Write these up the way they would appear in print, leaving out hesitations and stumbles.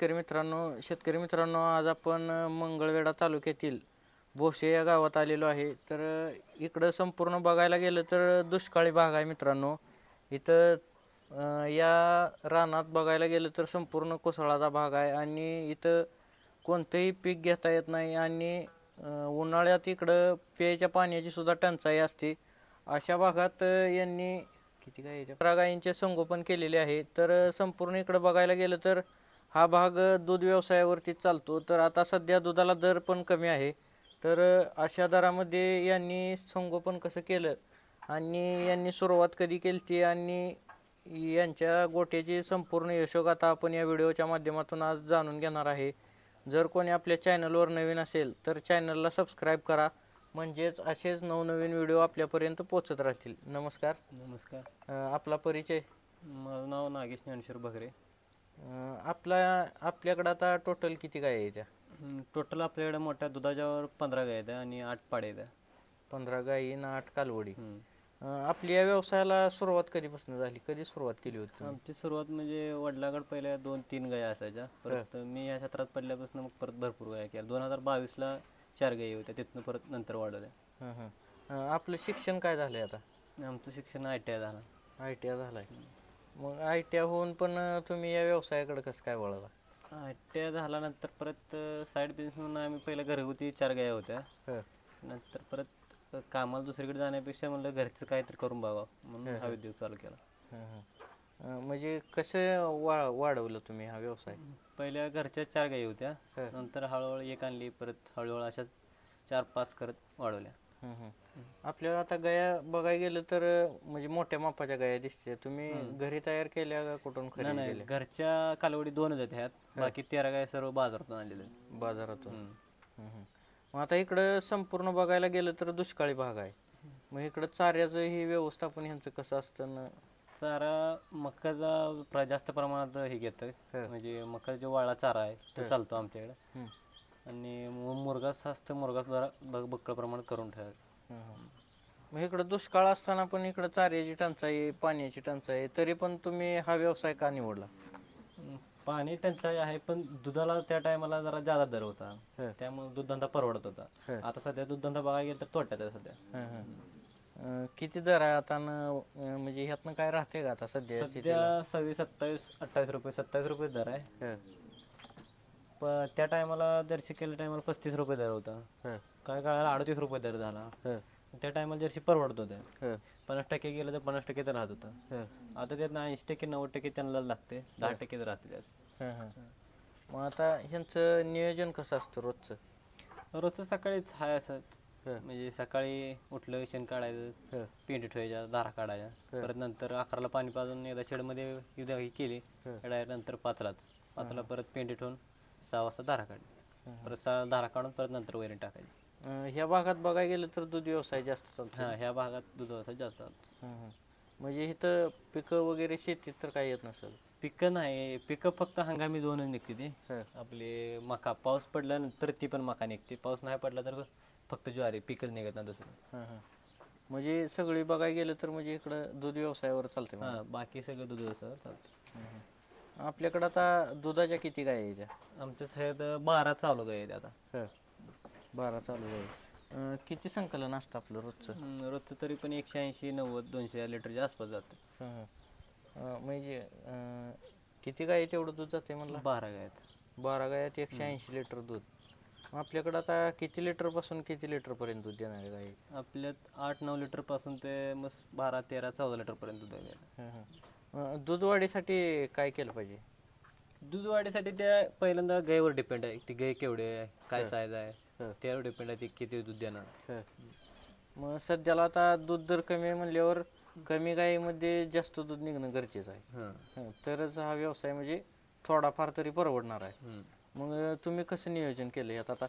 शेतकरी मित्रांनो आज आपण मंगळवेढा तालुक्यातील भोसे या गावात आलेलो आहे. तर इकडं संपूर्ण बघायला गेलं तर दुष्काळी भाग आहे मित्रांनो. इथं या रानात बघायला गेलं तर संपूर्ण कोसळाचा भाग आहे आणि इथं कोणतंही पीक घेता येत नाही आणि उन्हाळ्यात इकडं प्यायच्या पाण्याची सुद्धा टंचाई असते. अशा भागात यांनी किती गाई आहेत? 15 गायींचे संगोपन केलेले आहे. तर संपूर्ण इकडं बघायला गेलं तर हा भाग दूध व्यवसायावरती चालतो. तर आता सध्या दुधाला दर पण कमी आहे. तर अशा दरामध्ये यांनी संगोपन कसं केलं आणि यांनी सुरुवात कधी केली ती आणि यांच्या गोट्याची संपूर्ण यशोगाथा आपण या व्हिडिओच्या माध्यमातून आज जाणून घेणार आहे. जर कोणी आपल्या चॅनलवर नवीन असेल तर चॅनलला सबस्क्राईब करा, म्हणजेच असेच नवनवीन व्हिडिओ आपल्यापर्यंत पोहोचत राहतील. नमस्कार. नमस्कार. आपला परिचय? माझं नाव नागेश ज्ञानेश्वर बगरे. आपल्याकडं आता टोटल किती गाय आहे त्या? टोटल आपल्याकडे मोठ्या दुधाच्यावर 15 गाय आहेत आणि 8 पाडे आहेत. 15 गायी आणि 8 कालवडी. आपली या व्यवसायाला सुरुवात कधीपासून झाली? कधी सुरुवात केली होती? आमची सुरुवात म्हणजे वडिलाकडे पहिल्या 2-3 गाय असायच्या. परत मी या क्षेत्रात पडल्यापासून मग परत भरपूर गाय केल्या. 2022ला 4 गायी होत्या, तिथनं परत नंतर वाढवल्या. आपलं शिक्षण काय झालंय आता? आमचं शिक्षण ITI झालं. ITI झालंय. मग ITI होऊन पण तुम्ही या व्यवसायाकडे कसं काय वळला? ITI झाल्यानंतर परत साईड बिझनेस म्हणून आम्ही पहिल्या घरगुती 4 गाया होत्या. नंतर परत कामाला दुसरीकडे जाण्यापेक्षा म्हणलं घरचं काहीतरी करून बघावं म्हणून हा उद्योग चालू केला. म्हणजे कसं वाढवलं तुम्ही हा व्यवसाय? पहिल्या घरच्या 4 गायी होत्या, नंतर हळूहळू एक आणली, परत हळूहळू अशा 4-5 करत वाढवल्या. आपल्याला आता गाया बघायला गेलं तर म्हणजे मोठ्या मापाच्या गाया दिसते. तुम्ही घरी तयार केल्या का कुठून खरेदी केल्या? घरच्या कालवडी 2 आहेत ह्यात, बाकी 13 गाय सर्व बाजारातून आणलेले. बाजारातून. मग आता इकडं संपूर्ण बघायला गेलं तर दुष्काळी भाग आहे. मग इकडं चाऱ्याचं ही व्यवस्थापन ह्यांचं कसं असतं ना? चारा मकाचा जास्त प्रमाणात हे घेतं, म्हणजे मका जो वाळा चारा आहे तो चालतो आमच्याकडे. आणि मुरघास असतं, मुरघास जरा बक्कळ प्रमाणात करून ठेवायचं. मग इकडं दुष्काळ असताना पण इकडं चाऱ्याची टंचाई, पाण्याची टंचाई, तरी पण तुम्ही हा व्यवसाय का निवडला? पाणी टंचाई आहे, पण दुधाला त्या टायमाला जरा जादा दर होता, त्यामुळे दूधधंदा परवडत होता. आता सध्या दूधधंदा बघायला गेलं तर तोट्यात आहे सध्या. किती दर आहे आता? म्हणजे ह्यातनं काय राहते का आता सध्या? 26, 27, 28 रुपये, 27 रुपये दर आहे. त्या टायमाला जर्सी केल्या टायमाला 35 रुपये दर होता. काय काळाला 38 रुपये दर झाला. त्या टायमाला जर्सी परवडत होत्या. 50% गेलं तर 50% तर राहत होतं. आता त्यात 80%, 90% त्यांना लागते, 10% तर राहते त्यात. मग आता ह्यांचं नियोजन कसं असतं रोजचं सकाळीच हाय असंच, म्हणजे सकाळी उठलं, शेण काढायचं, पेंडी ठेवायच्या, दारा काढायच्या, परत नंतर 11ला पाणी पाजून एकदा शेडमध्ये ही केली, नंतर 5ला परत पेंडी ठेवून 6 वाजता धारा काढली, परत धारा काढून परत नंतर वैरण टाकायची. ह्या भागात बघायला गेलं तर दूध व्यवसाय जास्त चालतो. ह्या भागात दूध व्यवसाय जास्त चालतो. म्हणजे इथं पिकं वगैरे शेतीत तर काय येत नसेल? पिकं नाही, पिकं फक्त हंगामी 2च निघते ती. आपले मका पाऊस पडल्यानंतर ती पण मका निघते, पाऊस नाही पडला तर फक्त ज्वारी, पिकच निघत ना दुसरं. म्हणजे सगळी बघायला गेलं तर म्हणजे इकडं दूध व्यवसायावर चालते. बाकी सगळं दूध व्यवसायावर चालतं. आपल्याकडं आता दुधाच्या किती गाय यायच्या? आमच्या साईड 12 चालू गाय आहेत आता. 12 चालू आहे. किती संकलन असतं आपलं रोजचं? तरी पण 180, 90, 200 लिटरच्या आसपास जातं. म्हणजे किती गाय तेवढं दूध जाते म्हणलं? 12 गाय आहेत. 12 गायात 180 लिटर दूध. आपल्याकडं आता किती लिटरपासून किती लिटरपर्यंत दूध देणार गाय? आपल्यात 8-9 लिटरपासून ते मग 12, 13, 14 लिटरपर्यंत दूध आहे. दूध वाढीसाठी काय केलं पाहिजे? दूध वाढीसाठी त्या पहिल्यांदा गायीवर डिपेंड आहे, ती गाय केवढी आहे, काय साईज आहे, त्यावर डिपेंड आहे ती किती दूध देणार. मग सध्याला आता दूध दर कमी आहे म्हणल्यावर कमी गायीमध्ये जास्त दूध निघणं गरजेचं आहे, तरच हा व्यवसाय म्हणजे थोडाफार तरी परवडणार आहे. मग तुम्ही कसं नियोजन केलं यात? आता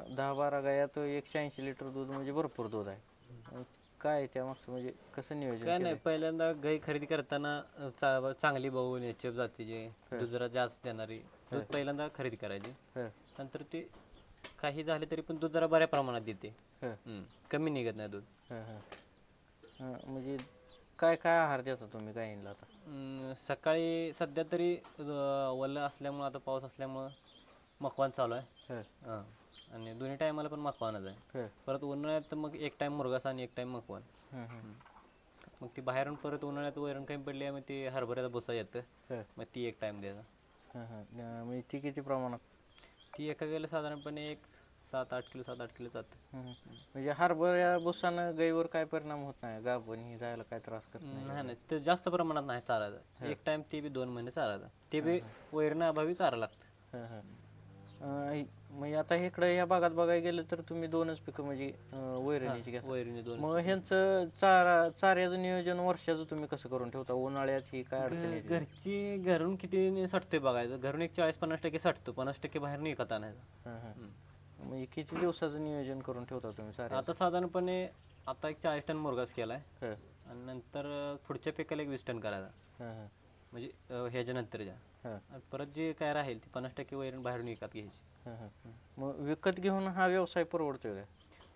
10-12 गायात 180 लिटर दूध म्हणजे भरपूर दूध आहे. काय त्या मागचं म्हणजे कसं नियोजन? काय नाही, पहिल्यांदा गाय खरेदी करताना चांगली बघून HF जातीची दूध जरा जास्त देणारी दूध पहिल्यांदा खरेदी करायची. नंतर ते काही झाले तरी पण दूध जरा बऱ्या प्रमाणात देते, कमी निघत नाही दूध. म्हणजे काय काय आहार देता तुम्ही गायींना आता? सकाळी सध्या तरी वल्ल असल्यामुळं, आता पाऊस असल्यामुळं मकवान चालू आहे. हां. आणि दोन्ही टायमाला पण मकवानच आहे. परत उन्हाळ्यात मग एक टाइम मुरगास आणि एक टाइम मकवान. मग ती बाहेरून परत उन्हाळ्यात वैरण काही पडली आहे, मग ती हरभऱ्याचा भुसा येतं, मग ती एक टाइम द्यायचा. म्हणजे ती किती प्रमाणात? ती एका गेलं साधारणपणे एक 7-8 किलो 7-8 किलो जातं. म्हणजे हरभऱ्या भुसानं गाईवर काय परिणाम होत नाही? गाभण ही जायला काय त्रास करत नाही? नाही नाही, ते जास्त प्रमाणात नाही चारायचं. एक टाइम ते बी 2 महिने चारायचं. ते बी वैरणाअभावी चारा लागतं. म्हणजे आता इकडे या भागात बघायला गेलं तर तुम्ही 2च पिकं म्हणजे वैरणीची घेता. वैरणी 2. मग ह्यांचं चाऱ्याचं नियोजन वर्षाचं तुम्ही कसं करून ठेवता? उन्हाळ्यात ही काय अडचण येते? घरची घरून किती साठतोय बघायचं. घरून एक 40-50% साठतो, 50% बाहेर विकत आणायचं. म्हणजे किती दिवसाचं नियोजन करून ठेवता तुम्ही सारे? आता साधारणपणे आता एक 40 टन मुरगास केलाय, आणि नंतर पुढच्या पिकाला एक 20 टन करायचा, म्हणजे ह्याच्या नंतरच्या. आणि परत जे काय राहील ते 50% वैरण बाहेरून विकत घ्यायची. मग विकत घेऊन हा व्यवसाय परवडतोय का?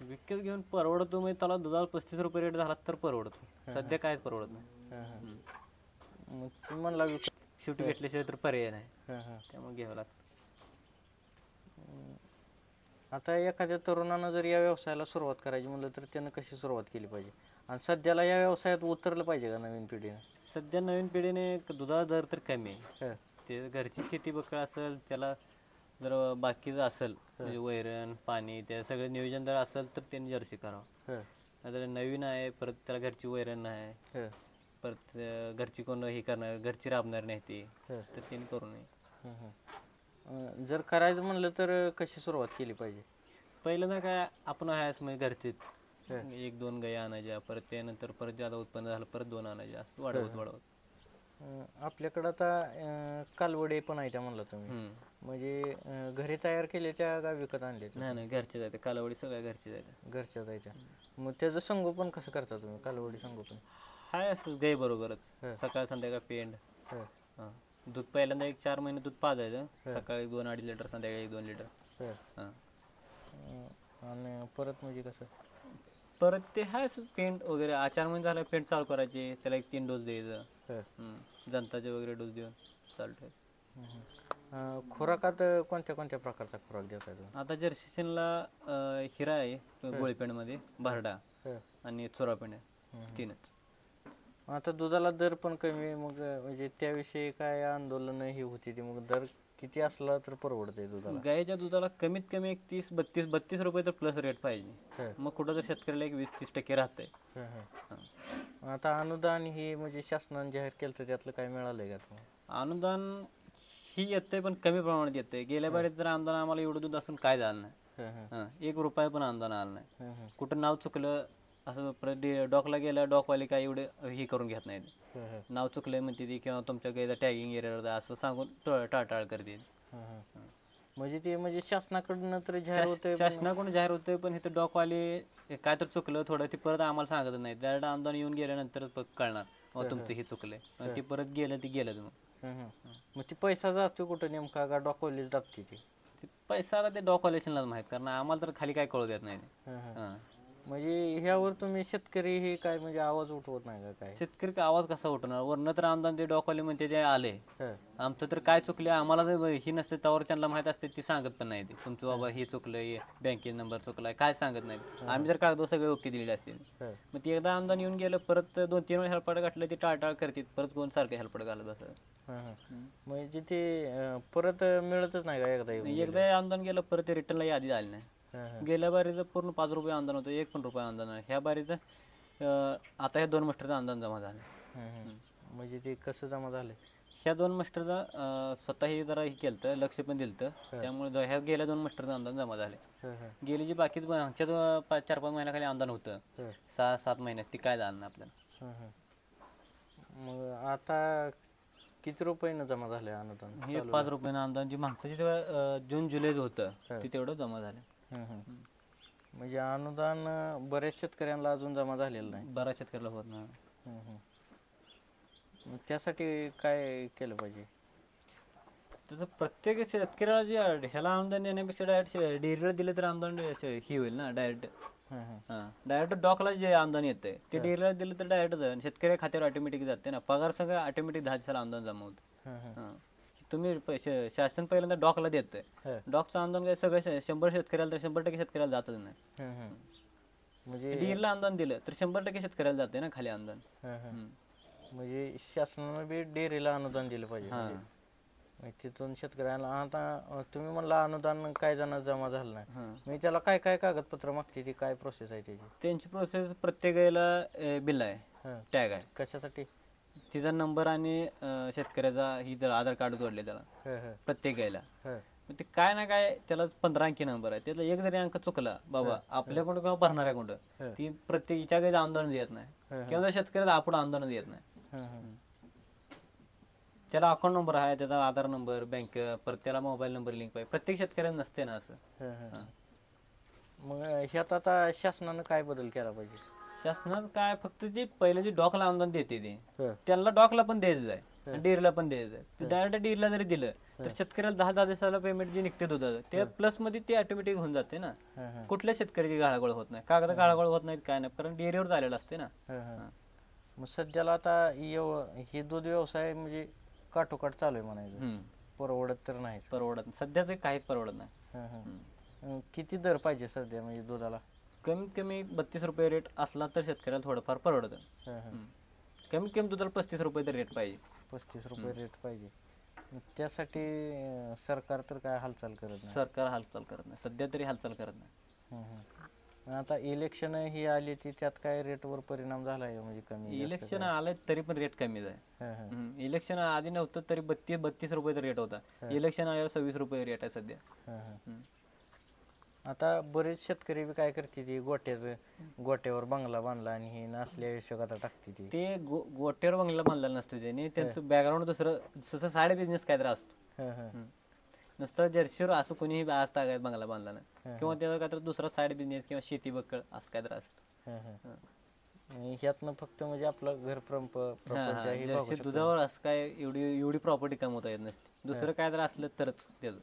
विकत घेऊन परवडतो, म्हणजे त्याला दुधाला 35 रुपये रेट झाला तर परवडतो. सध्या कायच परवडत नाही. मग तुम्ही म्हणला विकत शेवटी घेतल्याशिवाय तर पर्याय नाही, त्यामुळे घ्यावं लागतं. आता एखाद्या तरुणानं जर या व्यवसायाला सुरुवात करायची म्हणलं तर त्यानं कशी सुरुवात केली पाहिजे? आणि सध्याला या व्यवसायात उतरलं पाहिजे का नवीन पिढीने? सध्या नवीन पिढीने दुधाचा दर तर कमी आहे. ते घरची शेती बकळ असेल, त्याला जर बाकीचं असेल म्हणजे वैरण पाणी त्या सगळं नियोजन जर असेल तर त्यांनी जर्सी करावं. जर नवीन आहे, परत त्याला घरची वैरण नाही, परत घरची कोण हे करणार, घरची राबणार नाही ती, तर त्यांनी करू नये. जर करायचं म्हणलं तर कशी सुरुवात केली पाहिजे? पहिलं ना काय, आपण आहेच म्हणजे घरचीच 1-2 गाई आणायच्या, परत त्यानंतर परत ज्यादा उत्पन्न झालं परत 2 आणायच्या, असं वाढवत. आपल्याकडं आता कालवडे पण आहे त्या म्हणलं तुम्ही, म्हणजे घरी तयार केले त्या का विकत आणले? नाही, घरचे जाते कालवडी, सगळ्या घरचे जाते. घरच्या जायच्या. मग त्याचं संगोपन कसं करता तुम्ही? कालवडी संगोपन हाय असंच गाई बरोबरच, सकाळ संध्याकाळ पेंड. दूध पहिल्यांदा एक 4 महिने दूध पाजायचं, सकाळी 2-2.5 लिटर, संध्याकाळी 1-2 लिटर. आणि परत म्हणजे कसं? परत ते हाय पेंट वगैरे 4 महिने झालं पेंट चालू करायचे, त्याला एक 3 डोस द्यायचं, जनताचे वगैरे डोस देऊन चालू ठेवायचं. खुराकात कोणत्या कोणत्या प्रकारचा खुराक देता तुम्ही? आता जर्सीशनला हिरा आहे गोळीपेंडमध्ये, भरडा आणि चोरापेंड, 3च. आता दुधाला दर पण कमी, मग म्हणजे त्याविषयी काय आंदोलन ही होती ती? मग दर किती असला तर परवडते दुधाला? गायच्या दुधाला कमीत कमी एक 30-32 रुपये तर प्लस रेट पाहिजे, मग कुठं तर शेतकऱ्याला एक 20-30% राहतंय. आता अनुदान ही म्हणजे शासनाने जाहीर केलं तर त्यातलं काय मिळालंय का तुम्हाला? अनुदान ही येतंय पण कमी प्रमाणात येतंय. गेल्या बारीत जर अनुदान आम्हाला एवढं दूध असून काय झालं नाही, 1 रुपया पण अनुदान आलं नाही. कुठं नाव चुकलं असं डॉकला गेलं, डॉकवाले काय एवढे हे करून घेत नाहीत. नाव चुकलंय म्हणते ती, किंवा तुमच्या गायचा टॅगिंग एरर असं सांगून टाळटाळ करते. म्हणजे ते म्हणजे शासनाकडनं तर जाहीर होतंय, शासनाकडून जाहीर होतंय, पण इथं डॉकवाले काय तर चुकलं थोडं, ते परत आम्हाला सांगत नाही. डायरेक्ट अनुदान येऊन गेल्यानंतर कळणार तुमचं हे चुकलंय, ते परत गेलं ते गेलं. मग ती पैसा जातो कुठं नेमका, का डॉकवालीच दाबते ती? पैसा आता ते डॉकवालेशनलाच माहित, कारण आम्हाला तर खाली काय कळू देत नाही. म्हणजे ह्यावर तुम्ही शेतकरी हे काय म्हणजे आवाज उठवत नाही का काय? शेतकरी काय आवाज कसा उठवणार? वरनं तर अनुदान ते डॉकवाले म्हणते ते आले, आमचं तर काय चुकले आम्हाला ही नसते, त्यावर त्यांना माहित असते, ती सांगत पण नाही. ते तुमचं बाबा हे चुकलंय, बँकेचा नंबर चुकलाय, काय सांगत नाही. आम्ही जर कागद सगळे ओके दिलेले असतील, मग ते एकदा अनुदान येऊन गेलं, परत 2-3 वेळा हेल्पड घातलं ते टाळटाळ करतात, परत कोण सारखं हेल्पड घालत असं. म्हणजे ते परत मिळतच नाही का? एकदा अनुदान गेलं परत ते रिटर्नला यादी आली नाही. गेल्या बारीचं पूर्ण 5 रुपये अनुदान होतं, 1 पण रुपये अनुदान नाही. ह्या बारीचं आता ह्या 2 मास्टरचं अनुदान जमा झालं. म्हणजे ते कसं जमा झालं? ह्या 2 मास्टरचा स्वतःही जरा हे केलं, लक्ष पण दिलं, त्यामुळे ह्या गेल्या 2 मास्टरचं अनुदान जमा झाले. गेली जी बाकी आमच्या 4-5 महिन्याखाली अनुदान होतं, 6-7 महिन्यात, ती काय झालं ना आपल्याला. मग आता किती रुपयानं जमा झाले अनुदान? हे 5 रुपयानं अनुदान जे मागचं जेव्हा जून-जुलै होतं ते तेवढं जमा झालं. म्हणजे अनुदान बऱ्याच शेतकऱ्यांना अजून जमा झालेलं नाही, बऱ्याच शेतकऱ्याला होत नाही. त्यासाठी काय केलं पाहिजे? तसं प्रत्येक शेतकऱ्याला जे ह्याला अनुदान देण्यापेक्षा डायरेक्ट डेअरीला दिलं तर अनुदान ही होईल ना, डायरेक्ट डायरेक्ट डॉकला जे अनुदान येते ते डेअरीला दिलं तर डायरेक्ट शेतकरी खात्यावर ऑटोमॅटिक जाते ना, पगार सगळं ऑटोमॅटिक 10 दिवसाला अनुदान जमा होतं. तुम्ही शासन पहिल्यांदा डॉकला देतंय, डॉकचं अनुदान काय सगळं 100 शेतकऱ्याला तर 100% शेतकऱ्याला जातच नाही. म्हणजे डेअरीला अनुदान दिलं तर 100% शेतकऱ्याला जाते ना खाली अनुदान. म्हणजे शासनानं बी डेअरीला अनुदान दिलं पाहिजे. म्हणजे तिथून शेतकऱ्याला आता तुम्ही म्हणला अनुदान काय जण जमा झालं नाही, मी त्याला काय काय कागदपत्र मागते, ती काय प्रोसेस आहे त्याची? त्यांची प्रोसेस प्रत्येक वेळेला बिल आहे, टॅग आहे, कशासाठी? तिचा नंबर आणि शेतकऱ्याचा ही जर आधार कार्ड जोडले त्याला प्रत्येक वेळेला. ते काय ना काय त्याला 15 अंकी नंबर आहे, त्याला एक जरी अंक चुकला बाबा आपल्याकडून किंवा भरणाऱ्या कोणतं ती प्रत्येकीच्या काही आंदोलन देत नाही किंवा शेतकऱ्याचा आपण आंदोलन देत नाही. त्याला अकाउंट नंबर आहे, त्याचा आधार नंबर, बँक, परत त्याला मोबाईल नंबर लिंक पाहिजे. प्रत्येक शेतकऱ्याला नसते ना असं. मग ह्यात आता शासनानं काय बदल केला पाहिजे? शासनात काय फक्त जे पहिले जे डॉकला अनुदान देते ते त्यांना डॉकला पण द्यायचं आहे, डेअरीला पण द्यायचं आहे. डायरेक्ट डेअरीला जरी दिलं तर शेतकऱ्याला 10 दिवसाला पेमेंट जे निघते दुधाचं ते प्लस मध्ये ते ऑटोमॅटिक होऊन जाते ना. कुठल्या शेतकऱ्याची गाळागोळ होत नाही, कागद गाळागोळ होत नाहीत, काय नाही, कारण डेअरीवर झालेलं असते ना. मग सध्याला आता हे दूध व्यवसाय म्हणजे काठोकाठ चालू आहे म्हणायचं, परवडत तर नाही. परवडत सध्या ते काहीच परवडत नाही. किती दर पाहिजे सध्या म्हणजे दुधाला? कमीत कमी 32 रुपये रेट असला तर शेतकऱ्याला थोडंफार परवडतं. कमीत कमी दुधाला 35 रुपये तर रेट पाहिजे. 35 रुपये रेट पाहिजे. त्यासाठी सरकार तर काय हालचाल करत नाही. सरकार हालचाल करत नाही, सध्या तरी हालचाल करत नाही. आता इलेक्शन ही आली ती त्यात काय रेटवर परिणाम झाला आहे म्हणजे कमी? इलेक्शन आलंय तरी पण रेट कमीच आहे. इलेक्शन आधी नव्हतं तरी 32 रुपये रेट होता, इलेक्शन आल्यावर 26 रुपये रेट आहे सध्या. आता बरेच शेतकरी बी काय करते ती गोट्यावर बंगला बांधला आणि हे नसल्या हिशोबात टाकते ते गोट्यावर बंगला बांधलेला नसतो त्याने, त्यांचं बॅकग्राऊंड दुसरं साईड बिझनेस काहीतरी असतो. नुसतं जर्शीवर असं कोणीही आज तागायत बंगला बांधला नाही, किंवा त्याचा काहीतरी दुसरा साईड बिझनेस किंवा शेती बक्कळ असं काहीतरी असतं. ह्यातनं फक्त म्हणजे आपलं घर जर्सी दुधावर असं काय एवढी प्रॉपर्टी कमवता येत नसते, दुसरं काय जर असलं तरच त्याचं.